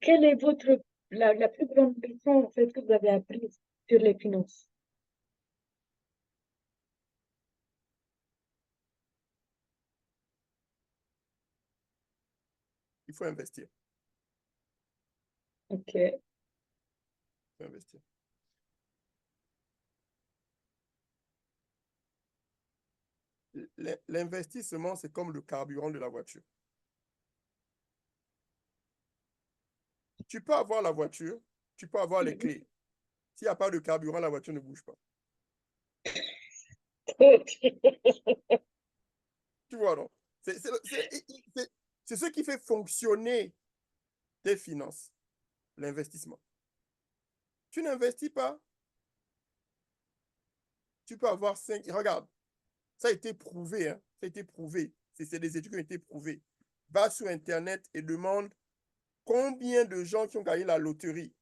quelle est la plus grande leçon en fait, que vous avez apprise sur les finances? Il faut investir. Ok. Il faut investir. L'investissement, c'est comme le carburant de la voiture. Tu peux avoir la voiture, tu peux avoir les clés. S'il n'y a pas de carburant, la voiture ne bouge pas. Tu vois, non? C'est ce qui fait fonctionner tes finances, l'investissement. Tu n'investis pas, tu peux avoir 5. Regarde, ça a été prouvé, hein? Ça a été prouvé. C'est des études qui ont été prouvées. Va sur Internet et demande combien de gens qui ont gagné la loterie.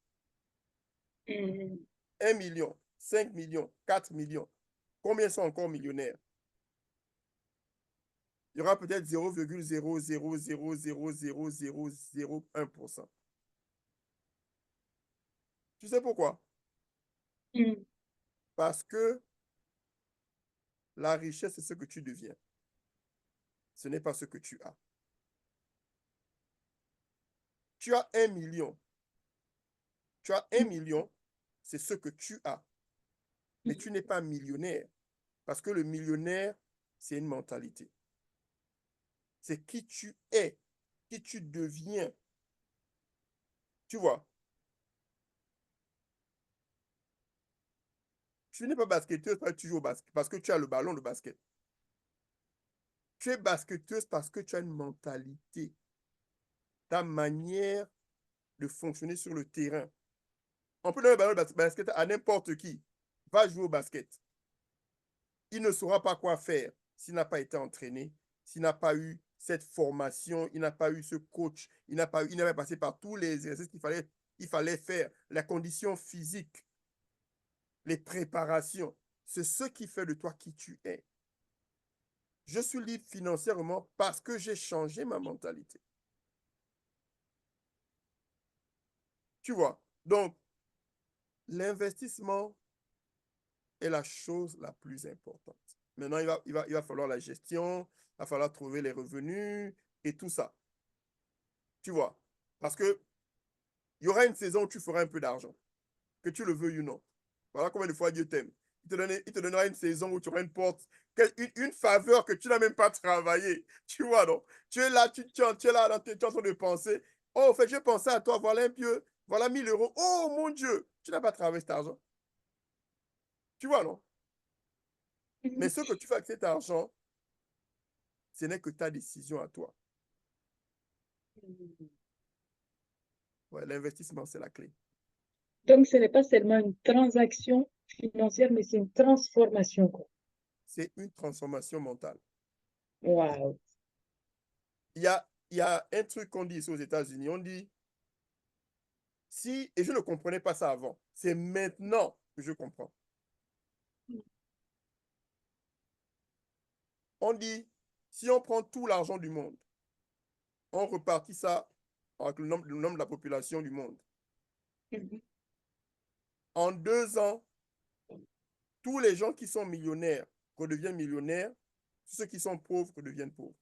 1 million, 5 millions, 4 millions. Combien sont encore millionnaires? Il y aura peut-être 0,000000001%. Tu sais pourquoi? Parce que la richesse, c'est ce que tu deviens. Ce n'est pas ce que tu as. Tu as 1 million. Tu as 1 million, c'est ce que tu as. Mais tu n'es pas millionnaire. Parce que le millionnaire, c'est une mentalité. C'est qui tu es, qui tu deviens. Tu vois? Tu n'es pas basketteuse parce que tu joues au basket, parce que tu as le ballon de basket. Tu es basketteuse parce que tu as une mentalité. Ta manière de fonctionner sur le terrain. On peut donner le ballon de basket à n'importe qui. Va jouer au basket. Il ne saura pas quoi faire s'il n'a pas été entraîné, s'il n'a pas eu cette formation, il n'a pas eu ce coach, il n'a pas passé par tous les exercices il fallait faire, la condition physique, les préparations. C'est ce qui fait de toi qui tu es. Je suis libre financièrement parce que j'ai changé ma mentalité. Tu vois? Donc, l'investissement est la chose la plus importante. Maintenant, il va falloir la gestion, il va falloir trouver les revenus et tout ça. Tu vois? Parce que il y aura une saison où tu feras un peu d'argent, que tu le veuilles ou non. Voilà combien de fois Dieu t'aime. Il te donnera une saison où tu auras une porte, une faveur que tu n'as même pas travaillé. Tu vois, non? Tu es là, tu es là, tu es en train de penser. Oh, en fait, j'ai pensé à toi, voilà un pieu, voilà 1 000 euros. Oh mon Dieu, tu n'as pas travaillé cet argent. Tu vois, non? Mais ce que tu fais avec cet argent, ce n'est que ta décision à toi. Ouais, l'investissement, c'est la clé. Donc, ce n'est pas seulement une transaction financière, mais c'est une transformation, quoi. C'est une transformation mentale. Wow. Il y a un truc qu'on dit ici aux États-Unis. On dit, si, et je ne comprenais pas ça avant, c'est maintenant que je comprends. On dit, si on prend tout l'argent du monde, on repartit ça avec le nombre de la population du monde. En 2 ans, tous les gens qui sont millionnaires redeviennent millionnaires, tous ceux qui sont pauvres redeviennent pauvres.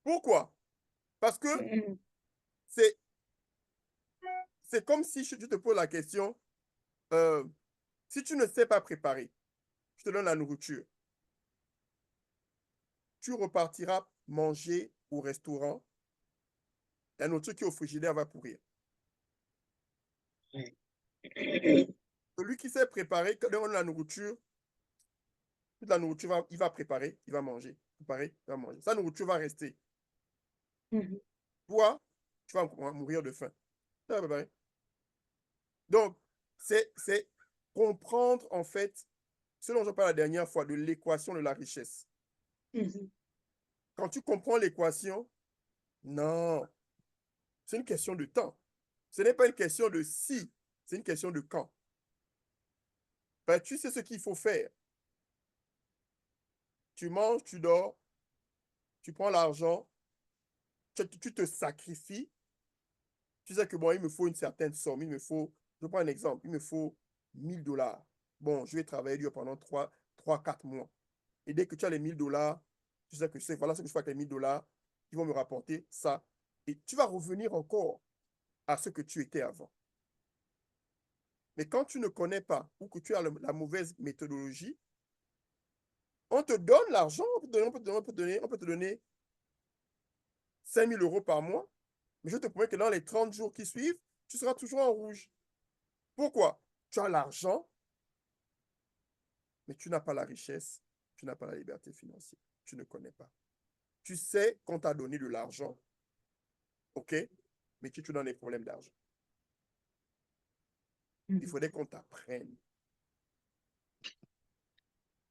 Pourquoi? Parce que c'est comme si je te pose la question, euh, si tu ne sais pas préparer, je te donne la nourriture, tu repartiras manger au restaurant, la nourriture qui est au frigidaire va pourrir. Celui qui sait préparer, quand on donne la nourriture, toute la nourriture, il va préparer, il va manger. Préparer, il va manger. Sa nourriture va rester. Toi, tu vas mourir de faim. Ça va préparer. Donc, c'est comprendre, en fait, ce dont je parle la dernière fois, de l'équation de la richesse. Quand tu comprends l'équation, non, c'est une question de temps. Ce n'est pas une question de si, c'est une question de quand. Ben, tu sais ce qu'il faut faire. Tu manges, tu dors, tu prends l'argent, tu te sacrifies, tu sais que bon, il me faut une certaine somme, il me faut, je prends un exemple, il me faut 1000 $. Bon, je vais travailler dur pendant 4 mois. Et dès que tu as les 1000 $, tu sais que c'est, voilà ce que je fais avec les 1000 $, qui vont me rapporter ça. Et tu vas revenir encore à ce que tu étais avant. Mais quand tu ne connais pas ou que tu as la mauvaise méthodologie, on te donne l'argent, on peut te donner 5000 € par mois, mais je te promets que dans les 30 jours qui suivent, tu seras toujours en rouge. Pourquoi? Tu as l'argent, mais tu n'as pas la richesse, tu n'as pas la liberté financière. Tu ne connais pas. Tu sais qu'on t'a donné de l'argent, OK? Mais tu es dans les problèmes d'argent. Il faudrait qu'on t'apprenne.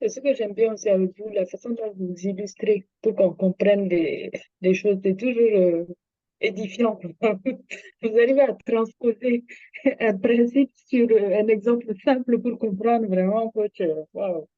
C'est ce que j'aime bien aussi avec vous, la façon dont vous illustrez pour qu'on comprenne des choses. C'est toujours édifiant. Vous arrivez à transposer un principe sur un exemple simple pour comprendre vraiment que, wow.